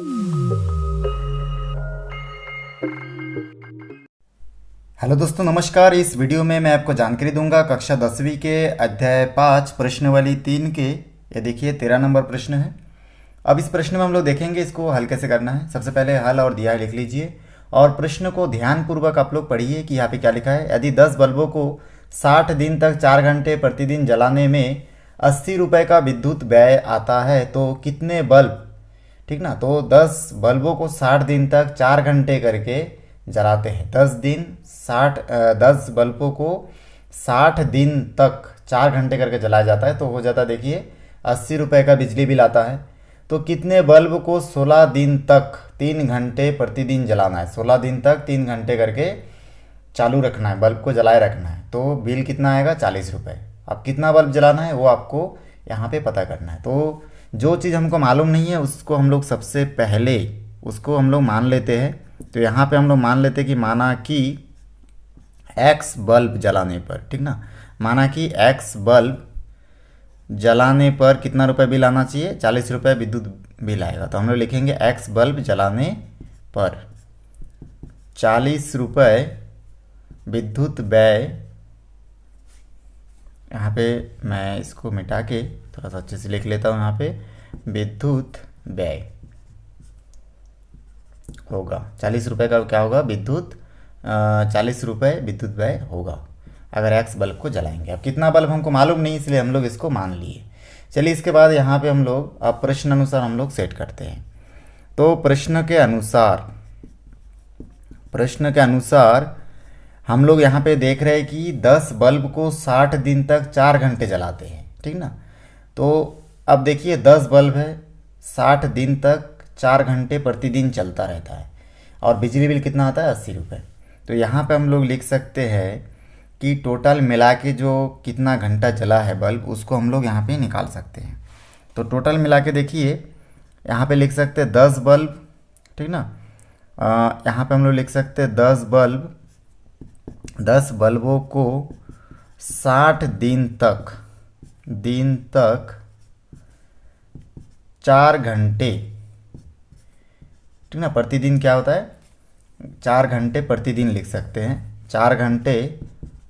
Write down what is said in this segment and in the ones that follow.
Hello दोस्तों, नमस्कार। इस वीडियो में मैं आपको जानकारी दूंगा कक्षा 10वीं के अध्याय 5 प्रश्नावली 3 के। ये देखिए 13 नंबर प्रश्न है। अब इस प्रश्न में हम लोग देखेंगे इसको हल कैसे करना है। सबसे पहले हल और दिया लिख लीजिए और प्रश्न को ध्यानपूर्वक आप लोग पढ़िए कि यहाँ पे क्या लिखा है। यदि 10 बल्बों को 60 दिन तक 4 घंटे प्रतिदिन जलाने में 80 रुपये का विद्युत व्यय आता है तो कितने बल्ब, ठीक ना, तो 10 बल्बों को 60 दिन तक 4 घंटे करके जलाते हैं। 10 बल्बों को 60 दिन तक 4 घंटे करके जलाया जाता है तो हो जाता है, देखिए 80 रुपये का बिजली बिल आता है। तो कितने बल्ब को 16 दिन तक 3 घंटे प्रतिदिन जलाना है। 16 दिन तक 3 घंटे करके चालू रखना है, बल्ब को जलाए रखना है। तो बिल कितना आएगा, 40 रुपये। अब कितना बल्ब जलाना है वो आपको यहाँ पे पता करना है। तो जो चीज़ हमको मालूम नहीं है उसको हम लोग सबसे पहले उसको हम लोग मान लेते हैं। तो यहाँ पे हम लोग मान लेते हैं कि माना कि एक्स बल्ब जलाने पर, ठीक ना, माना कि एक्स बल्ब जलाने पर कितना रुपए बिल आना चाहिए, 40 रुपये विद्युत बिल आएगा। तो हम लोग लिखेंगे एक्स बल्ब जलाने पर 40 रुपये विद्युत व्यय। यहाँ पे मैं इसको मिटा के थोड़ा सा अच्छे से लिख लेता हूँ। यहाँ पे विद्युत व्यय होगा 40 रुपये का, क्या होगा, विद्युत 40 रुपये विद्युत व्यय होगा अगर एक्स बल्ब को जलाएंगे। अब कितना बल्ब हमको मालूम नहीं, इसलिए हम लोग इसको मान लिए। चलिए इसके बाद यहाँ पे हम लोग अब प्रश्न अनुसार हम लोग सेट करते हैं। तो प्रश्न के अनुसार हम लोग यहाँ पे देख रहे हैं कि 10 बल्ब को 60 दिन तक 4 घंटे जलाते हैं, ठीक ना। तो अब देखिए 10 बल्ब है, 60 दिन तक 4 घंटे प्रतिदिन चलता रहता है और बिजली बिल कितना आता है, 80 रुपये। तो यहाँ पे हम लोग लिख सकते हैं कि टोटल मिला के जो कितना घंटा जला है बल्ब उसको हम लोग यहाँ पे निकाल सकते हैं। तो टोटल मिला के देखिए यहाँ पे लिख सकते हैं 10 बल्ब, ठीक ना। यहाँ पे हम लोग लिख सकते हैं 10 बल्बों को 60 दिन तक 4 घंटे, ठीक ना, प्रतिदिन क्या होता है, 4 घंटे प्रतिदिन लिख सकते हैं। 4 घंटे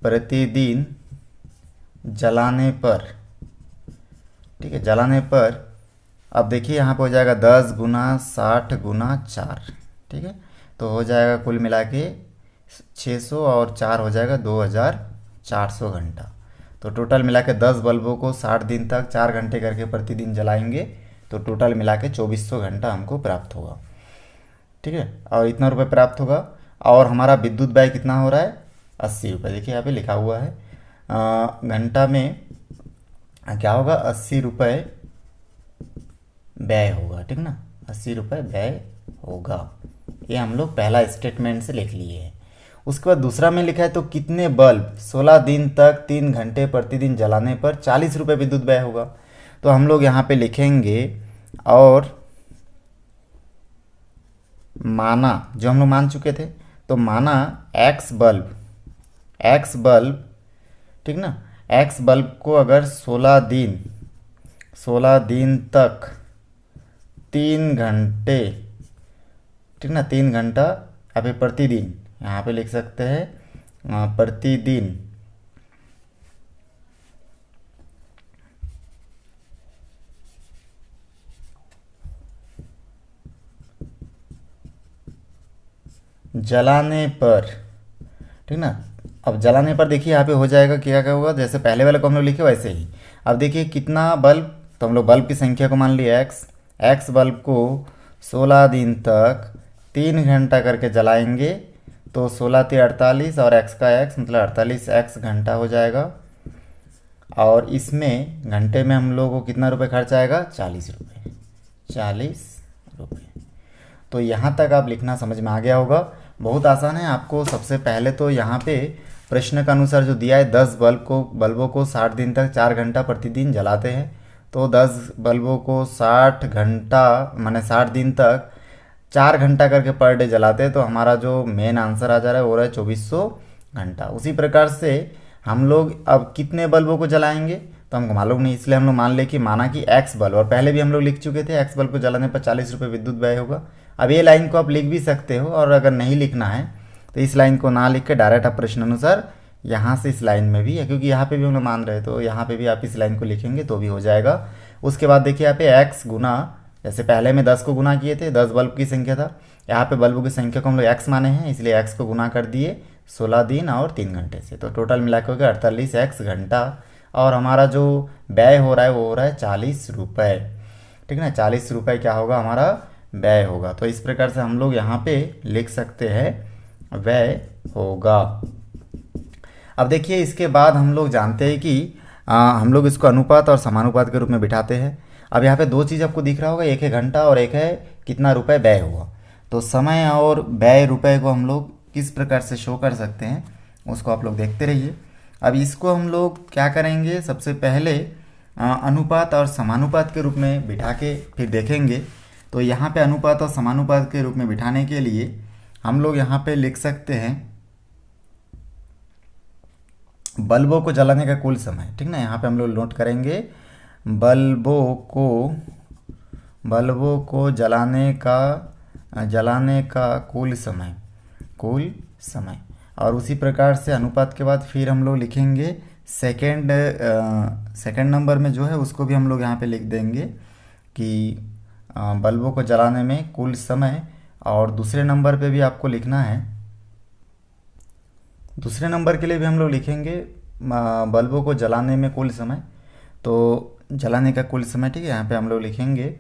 प्रतिदिन जलाने पर, ठीक है, जलाने पर अब देखिए यहाँ पे हो जाएगा 10 गुना 60 गुना 4, ठीक है। तो हो जाएगा कुल मिला के 600 और 4 हो जाएगा 2400 घंटा। तो टोटल मिला के 10 बल्बों को 60 दिन तक 4 घंटे करके प्रतिदिन जलाएंगे तो टोटल मिला के 2400 घंटा हमको प्राप्त होगा, ठीक है। और इतना रुपये प्राप्त होगा और हमारा विद्युत व्यय कितना हो रहा है, 80 रुपये। देखिए यहाँ पे लिखा हुआ है घंटा में क्या होगा, 80 रुपये व्यय होगा, ठीक ना, 80 रुपये व्यय होगा। ये हम लोग पहला स्टेटमेंट से लिख लिए हैं। उसके बाद दूसरा में लिखा है तो कितने बल्ब 16 दिन तक 3 घंटे प्रतिदिन जलाने पर 40 रुपये विद्युत व्यय होगा। तो हम लोग यहाँ पे लिखेंगे और माना, जो हम लोग मान चुके थे, तो माना एक्स बल्ब, ठीक ना, एक्स बल्ब को अगर 16 दिन तक 3 घंटे, ठीक ना, 3 घंटा अभी प्रतिदिन, यहाँ पे लिख सकते हैं प्रतिदिन जलाने पर, ठीक ना। अब जलाने पर देखिए यहाँ पे हो जाएगा, क्या क्या होगा, जैसे पहले वाले को हम लोग लिखे वैसे ही। अब देखिए कितना बल्ब, तो हम लोग बल्ब की संख्या को मान लिया एक्स बल्ब को 16 दिन तक 3 घंटा करके जलाएंगे तो 16 × 48 और एक्स का एक्स मतलब 48x घंटा हो जाएगा। और इसमें घंटे में हम लोग को कितना रुपये खर्च आएगा, 40 रुपये, 40 रुपये। तो यहाँ तक आप लिखना समझ में आ गया होगा। बहुत आसान है। आपको सबसे पहले तो यहाँ पे प्रश्न के अनुसार जो दिया है 10 बल्बों को 60 दिन तक 4 घंटा प्रतिदिन जलाते हैं। तो 10 बल्बों को 60 घंटा माने 60 दिन तक 4 घंटा करके पर डे जलाते हैं। तो हमारा जो मेन आंसर आ जा रहा है वो रहा है 2400 घंटा। उसी प्रकार से हम लोग अब कितने बल्बों को जलाएंगे, तो हमको मालूम नहीं, इसलिए हम लोग मान ले कि माना कि एक्स बल्ब, और पहले भी हम लोग लिख चुके थे एक्स बल्ब को जलाने पर 40 रुपये विद्युत व्यय होगा। अब ये लाइन को आप लिख भी सकते हो, और अगर नहीं लिखना है तो इस लाइन को ना लिख के डायरेक्ट आप प्रश्न अनुसार यहाँ से इस लाइन में भी है, क्योंकि यहाँ पे भी हम लोग मान रहे, तो यहाँ पे भी आप इस लाइन को लिखेंगे तो भी हो जाएगा। उसके बाद देखिए यहाँ पे एक्स गुना, जैसे पहले में 10 को गुना किए थे, 10 बल्ब की संख्या था, यहाँ पे बल्बों की संख्या को हम लोग एक्स माने हैं, इसलिए एक्स को गुना कर दिए 16 दिन और 3 घंटे से, तो टोटल मिला के हो गया 48 एक्स घंटा। और हमारा जो व्यय हो रहा है वो हो रहा है 40 रुपये, ठीक है ना। 40 रुपये क्या होगा हमारा व्यय होगा। तो इस प्रकार से हम लोग यहाँ पे लिख सकते हैं व्यय होगा। अब देखिए इसके बाद हम लोग जानते हैं कि हम लोग इसको अनुपात और समानुपात के रूप में बिठाते हैं। अब यहाँ पे दो चीज़ आपको दिख रहा होगा, एक है घंटा और एक है कितना रुपए व्यय हुआ। तो समय और व्यय रुपए को हम लोग किस प्रकार से शो कर सकते हैं उसको आप लोग देखते रहिए। अब इसको हम लोग क्या करेंगे, सबसे पहले अनुपात और समानुपात के रूप में बिठा के फिर देखेंगे। तो यहाँ पे अनुपात और समानुपात के रूप में बिठाने के लिए हम लोग यहाँ पे लिख सकते हैं बल्बों को जलाने का कुल समय, ठीक ना। यहाँ पे हम लोग नोट करेंगे बल्बों को जलाने का कुल समय। और उसी प्रकार से अनुपात के बाद फिर हम लोग लिखेंगे सेकेंड नंबर में जो है उसको भी हम लोग यहाँ पे लिख देंगे कि बल्बों को जलाने में कुल समय। और दूसरे नंबर पे भी आपको लिखना है, दूसरे नंबर के लिए भी हम लोग लिखेंगे बल्बों को जलाने में कुल समय, तो जलाने का कुल समय, ठीक है। यहाँ पे हम लोग लिखेंगे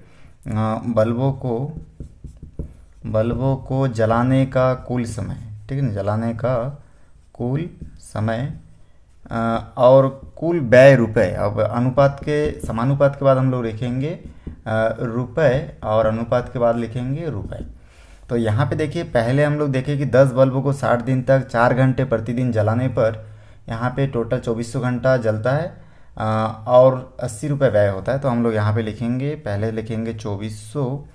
बल्बों को जलाने का कुल समय, ठीक है ना, जलाने का कुल समय और कुल व्यय रुपए। अब अनुपात के समानुपात के बाद हम लोग लिखेंगे रुपए और अनुपात के बाद लिखेंगे रुपए। तो यहाँ पे देखिए पहले हम लोग देखें कि 10 बल्बों को 60 दिन तक 4 घंटे प्रतिदिन जलाने पर यहाँ पे टोटल 2400 घंटा जलता है और 80 रुपये व्यय होता है। तो हम लोग यहाँ पे लिखेंगे, पहले लिखेंगे 2400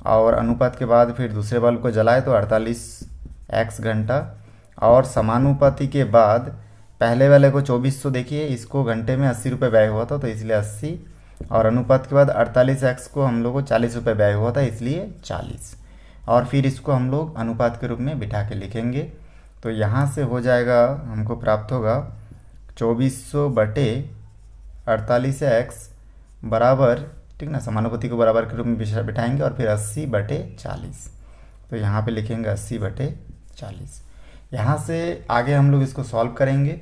और अनुपात के बाद फिर दूसरे बल्ब को जलाए तो 48 एक्स घंटा, और समानुपाती के बाद पहले वाले को 2400, देखिए इसको घंटे में 80 रुपये व्यय हुआ था तो इसलिए 80, और अनुपात के बाद 48 एक्स को हम लोग को 40 रुपये व्यय हुआ था इसलिए 40, और फिर इसको हम लोग अनुपात के रूप में बिठा के लिखेंगे। तो यहाँ से हो जाएगा, हमको प्राप्त होगा 2400 बटे 48 एक्स बराबर, ठीक ना, समानुपाती को बराबर के रूप में बिठाएंगे और फिर 80 बटे 40। तो यहाँ पे लिखेंगे 80 बटे 40। यहाँ से आगे हम लोग इसको सॉल्व करेंगे।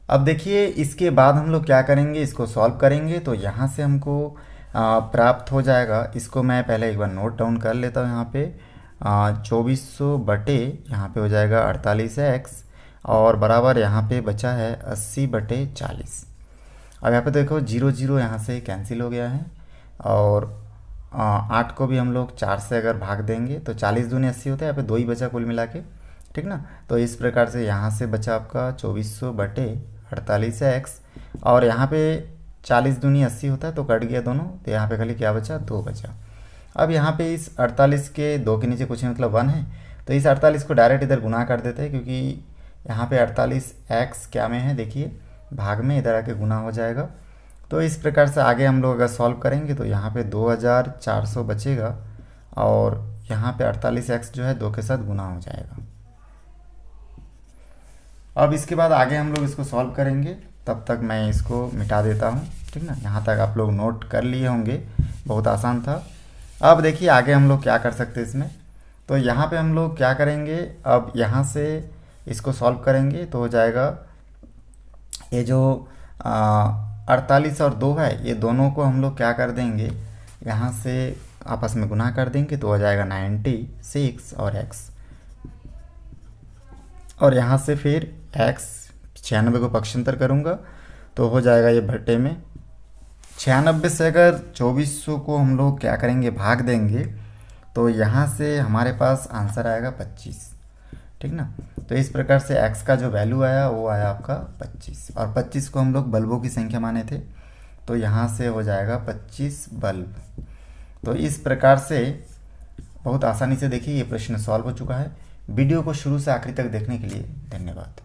अब देखिए इसके बाद हम लोग क्या करेंगे, इसको सॉल्व करेंगे। तो यहाँ से हमको प्राप्त हो जाएगा, इसको मैं पहले एक बार नोट डाउन कर लेता हूँ। यहाँ पे 2400 बटे यहाँ पे हो जाएगा 48 एक्स और बराबर यहाँ पे बचा है 80 बटे 40। अब यहाँ पे देखो 0 0 यहाँ से कैंसिल हो गया है, और 8 को भी हम लोग 4 से अगर भाग देंगे तो 40 दूनी 80 होता है, यहाँ पे 2 ही बचा कुल मिला के, ठीक ना। तो इस प्रकार से यहाँ से बचा आपका 2400 बटे 48 एक्स, और यहाँ पे 40 दूनी 80 होता है तो कट गया दोनों, तो यहाँ पे खाली क्या बचा, 2 बचा। अब यहाँ पे इस 48 के 2 के नीचे कुछ नहीं मतलब 1 है, तो इस 48 को डायरेक्ट इधर गुना कर देते हैं, क्योंकि यहाँ पे 48 एक्स क्या में है, देखिए भाग में, इधर आके गुना हो जाएगा। तो इस प्रकार से आगे हम लोग अगर सॉल्व करेंगे तो यहाँ पे 2400 बचेगा, और यहाँ पे 48 एक्स जो है 2 के साथ गुना हो जाएगा। अब इसके बाद आगे हम लोग इसको सॉल्व करेंगे, तब तक मैं इसको मिटा देता हूँ, ठीक ना। यहाँ तक आप लोग नोट कर लिए होंगे, बहुत आसान था। अब देखिए आगे हम लोग क्या कर सकते हैं इसमें। तो यहाँ पे हम लोग क्या करेंगे, अब यहाँ से इसको सॉल्व करेंगे तो हो जाएगा ये जो 48 और 2 है, ये दोनों को हम लोग क्या कर देंगे, यहाँ से आपस में गुना कर देंगे तो हो जाएगा 96 और x, और यहाँ से फिर x 96 को पक्षांतर करूँगा तो हो जाएगा ये बटे में 96 से अगर 2400 को हम लोग क्या करेंगे, भाग देंगे, तो यहाँ से हमारे पास आंसर आएगा 25, ठीक ना। तो इस प्रकार से x का जो वैल्यू आया वो आया आपका 25, और 25 को हम लोग बल्बों की संख्या माने थे, तो यहाँ से हो जाएगा 25 बल्ब। तो इस प्रकार से बहुत आसानी से देखिए ये प्रश्न सॉल्व हो चुका है। वीडियो को शुरू से आखिरी तक देखने के लिए धन्यवाद।